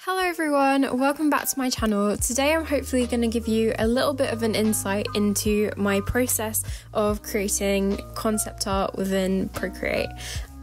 Hello everyone, welcome back to my channel. Today I'm hopefully going to give you a little bit of an insight into my process of creating concept art within Procreate.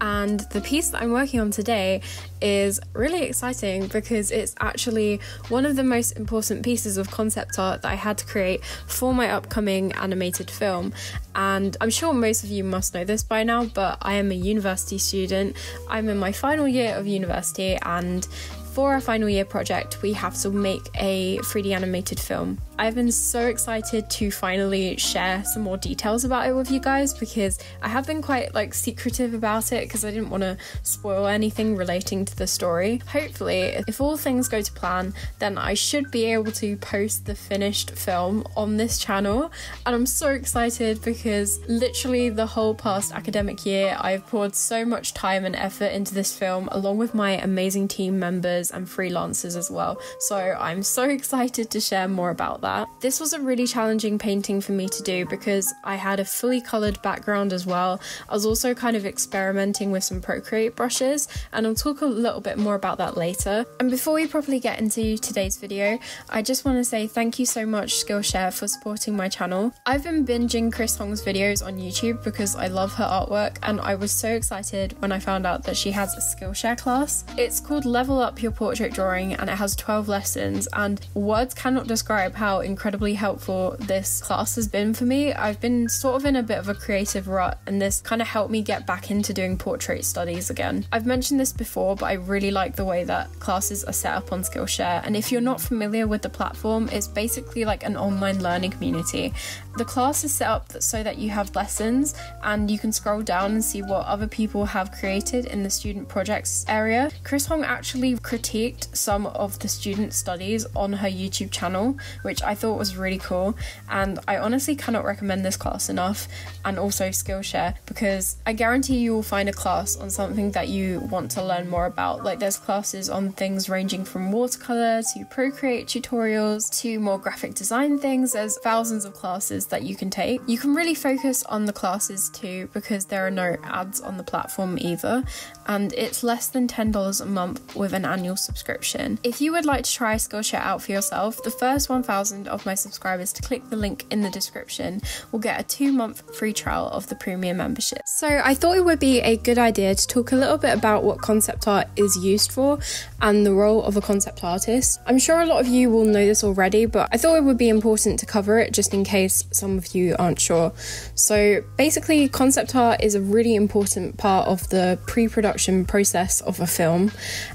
And the piece that I'm working on today is really exciting because it's actually one of the most important pieces of concept art that I had to create for my upcoming animated film. And I'm sure most of you must know this by now, but I am a university student. I'm in my final year of university, and for our final year project, we have to make a 3D animated film. I've been so excited to finally share some more details about it with you guys because I have been quite secretive about it because I didn't want to spoil anything relating to the story. Hopefully, if all things go to plan, then I should be able to post the finished film on this channel. And I'm so excited because literally the whole past academic year, I've poured so much time and effort into this film along with my amazing team members and freelancers as well. So I'm so excited to share more about that. This was a really challenging painting for me to do because I had a fully coloured background as well. I was also kind of experimenting with some Procreate brushes, and I'll talk a little bit more about that later. And before we properly get into today's video, I just want to say thank you so much Skillshare for supporting my channel. I've been binging Chris Hong's videos on YouTube because I love her artwork, and I was so excited when I found out that she has a Skillshare class. It's called Level Up Your Portrait Drawing, and it has 12 lessons, and words cannot describe how incredibly helpful this class has been for me. I've been sort of in a bit of a creative rut, and this kind of helped me get back into doing portrait studies again. I've mentioned this before, but I really like the way that classes are set up on Skillshare, and if you're not familiar with the platform, it's basically like an online learning community. The class is set up so that you have lessons and you can scroll down and see what other people have created in the student projects area. Chris Hong actually critiqued some of the student studies on her YouTube channel, which I thought was really cool, and I honestly cannot recommend this class enough, and also Skillshare, because I guarantee you will find a class on something that you want to learn more about. Like, there's classes on things ranging from watercolor to Procreate tutorials to more graphic design things. There's thousands of classes that you can take. You can really focus on the classes too because there are no ads on the platform either, and it's less than $10 a month with an annual subscription. If you would like to try Skillshare out for yourself, the first 1,000 of my subscribers to click the link in the description will get a 2-month free trial of the premium membership. So I thought it would be a good idea to talk a little bit about what concept art is used for and the role of a concept artist. I'm sure a lot of you will know this already, but I thought it would be important to cover it just in case some of you aren't sure. So basically, concept art is a really important part of the pre-production process of a film,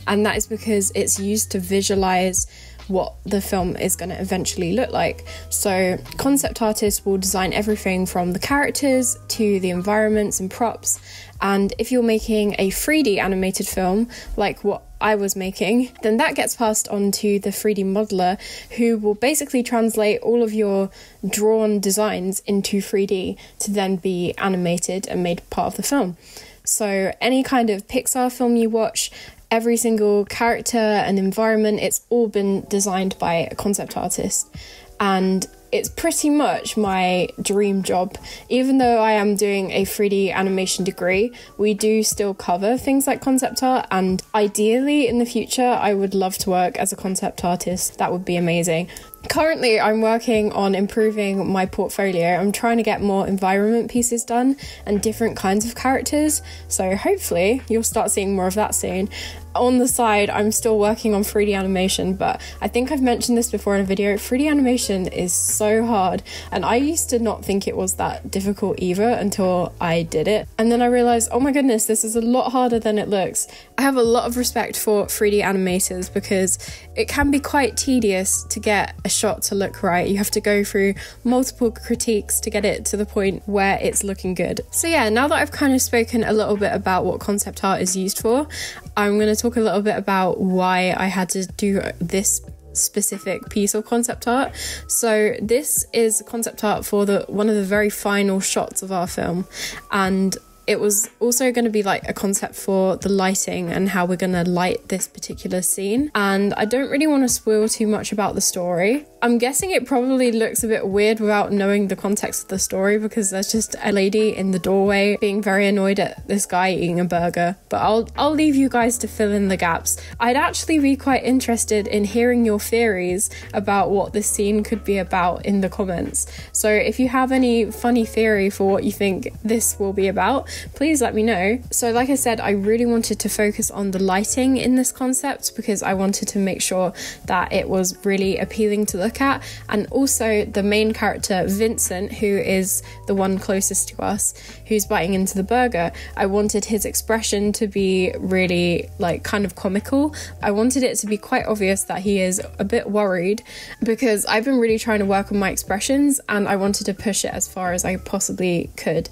and that is because it's used to visualize what the film is going to eventually look like. So concept artists will design everything from the characters to the environments and props, and if you're making a 3D animated film like what I was making, then that gets passed on to the 3D modeler, who will basically translate all of your drawn designs into 3D to then be animated and made part of the film. So any kind of Pixar film you watch, every single character and environment, it's all been designed by a concept artist. And it's pretty much my dream job. Even though I am doing a 3D animation degree, we do still cover things like concept art, and ideally in the future I would love to work as a concept artist. That would be amazing. Currently, I'm working on improving my portfolio. I'm trying to get more environment pieces done and different kinds of characters, so hopefully you'll start seeing more of that soon. On the side, I'm still working on 3D animation, but I think I've mentioned this before in a video. 3D animation is so hard, and I used to not think it was that difficult either until I did it. And then I realized, oh my goodness, this is a lot harder than it looks. I have a lot of respect for 3D animators because it can be quite tedious to get a shot to look right. You have to go through multiple critiques to get it to the point where it's looking good. So yeah, now that I've kind of spoken a little bit about what concept art is used for, I'm going to talk a little bit about why I had to do this specific piece of concept art. So this is concept art for one of the very final shots of our film, and it was also going to be like a concept for the lighting and how we're going to light this particular scene. And I don't really want to spoil too much about the story. I'm guessing it probably looks a bit weird without knowing the context of the story, because there's just a lady in the doorway being very annoyed at this guy eating a burger. But I'll leave you guys to fill in the gaps. I'd actually be quite interested in hearing your theories about what this scene could be about in the comments. So if you have any funny theory for what you think this will be about, please let me know. So like I said, I really wanted to focus on the lighting in this concept because I wanted to make sure that it was really appealing to look at. And also the main character, Vincent, who is the one closest to us, who's biting into the burger, I wanted his expression to be really like kind of comical. I wanted it to be quite obvious that he is a bit worried, because I've been really trying to work on my expressions and I wanted to push it as far as I possibly could.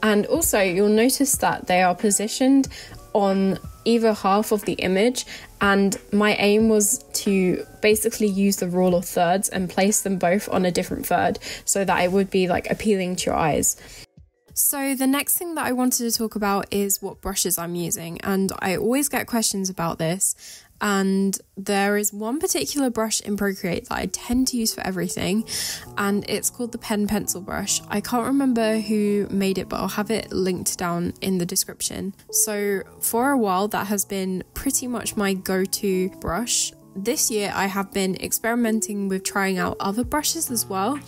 And also you'll notice that they are positioned on either half of the image, and my aim was to basically use the rule of thirds and place them both on a different third so that it would be like appealing to your eyes. So the next thing that I wanted to talk about is what brushes I'm using, and I always get questions about this. And there is one particular brush in Procreate that I tend to use for everything, and it's called the pen pencil brush. I can't remember who made it, but I'll have it linked down in the description. So for a while that has been pretty much my go-to brush. This year I have been experimenting with trying out other brushes as well.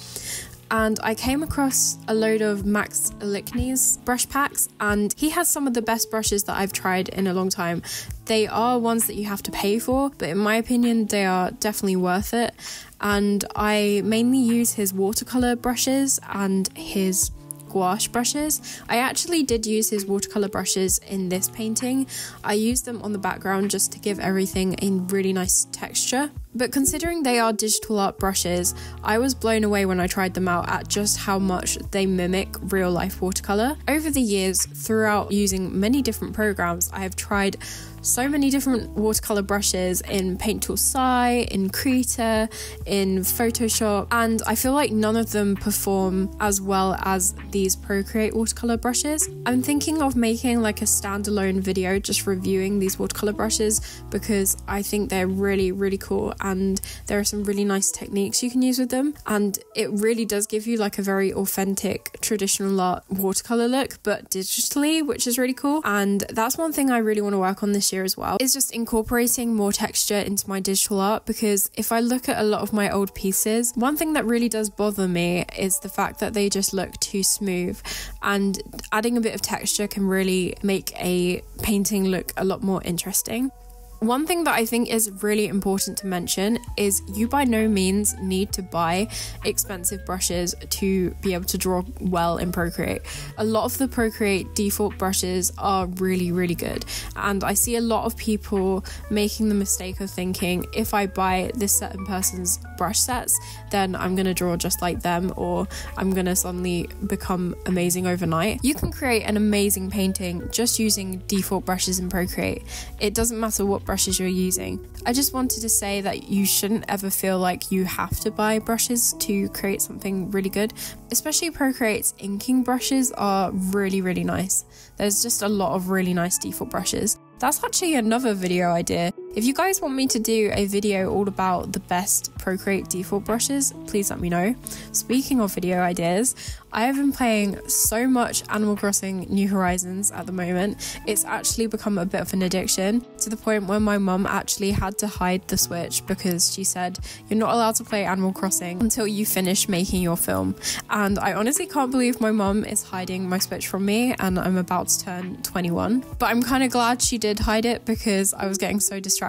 And I came across a load of Max Alikni's brush packs, and he has some of the best brushes that I've tried in a long time. They are ones that you have to pay for, but in my opinion, they are definitely worth it. And I mainly use his watercolor brushes and his gouache brushes. I actually did use his watercolor brushes in this painting. I used them on the background just to give everything a really nice texture. But considering they are digital art brushes, I was blown away when I tried them out at just how much they mimic real life watercolor. Over the years, throughout using many different programs, I have tried so many different watercolor brushes in Paint Tool Sai, in Krita, in Photoshop, and I feel like none of them perform as well as these Procreate watercolor brushes. I'm thinking of making like a standalone video just reviewing these watercolor brushes because I think they're really, really cool, and there are some really nice techniques you can use with them, and it really does give you like a very authentic traditional art watercolor look, but digitally, which is really cool. And that's one thing I really want to work on this year as well, is just incorporating more texture into my digital art, because if I look at a lot of my old pieces, one thing that really does bother me is the fact that they just look too smooth, and adding a bit of texture can really make a painting look a lot more interesting. One thing that I think is really important to mention is you by no means need to buy expensive brushes to be able to draw well in Procreate. A lot of the Procreate default brushes are really, really good, and I see a lot of people making the mistake of thinking if I buy this certain person's brush sets, then I'm going to draw just like them, or I'm going to suddenly become amazing overnight. You can create an amazing painting just using default brushes in Procreate. It doesn't matter what brushes you're using. I just wanted to say that you shouldn't ever feel like you have to buy brushes to create something really good. Especially Procreate's inking brushes are really, really nice. There's just a lot of really nice default brushes. That's actually another video idea. If you guys want me to do a video all about the best Procreate default brushes, please let me know. Speaking of video ideas, I have been playing so much Animal Crossing New Horizons at the moment. It's actually become a bit of an addiction, to the point where my mum actually had to hide the Switch because she said, you're not allowed to play Animal Crossing until you finish making your film. And I honestly can't believe my mum is hiding my Switch from me, and I'm about to turn 21. But I'm kind of glad she did hide it because I was getting so distracted.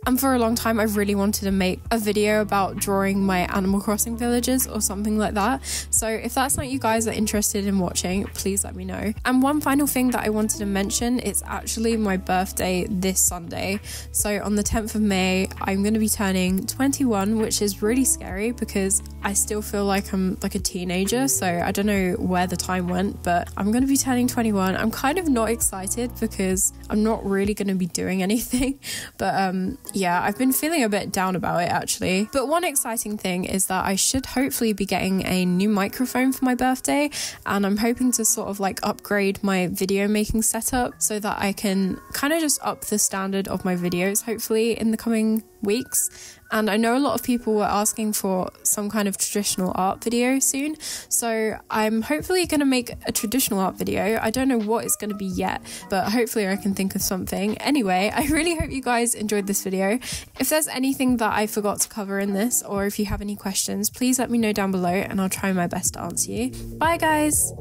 And for a long time I've really wanted to make a video about drawing my Animal Crossing villages or something like that. So if that's something you guys are interested in watching, please let me know. And one final thing that I wanted to mention, it's actually my birthday this Sunday. So on the 10th of May I'm going to be turning 21, which is really scary because I still feel like I'm like a teenager, so I don't know where the time went, but I'm going to be turning 21. I'm kind of not excited because I'm not really going to be doing anything, but But yeah, I've been feeling a bit down about it actually. But one exciting thing is that I should hopefully be getting a new microphone for my birthday, and I'm hoping to sort of like upgrade my video making setup so that I can kind of just up the standard of my videos hopefully in the coming weeks. And I know a lot of people were asking for some kind of traditional art video soon, so I'm hopefully going to make a traditional art video. I don't know what it's going to be yet, but hopefully I can think of something. Anyway, I really hope you guys enjoyed this video. If there's anything that I forgot to cover in this, or if you have any questions, please let me know down below and I'll try my best to answer you. Bye guys!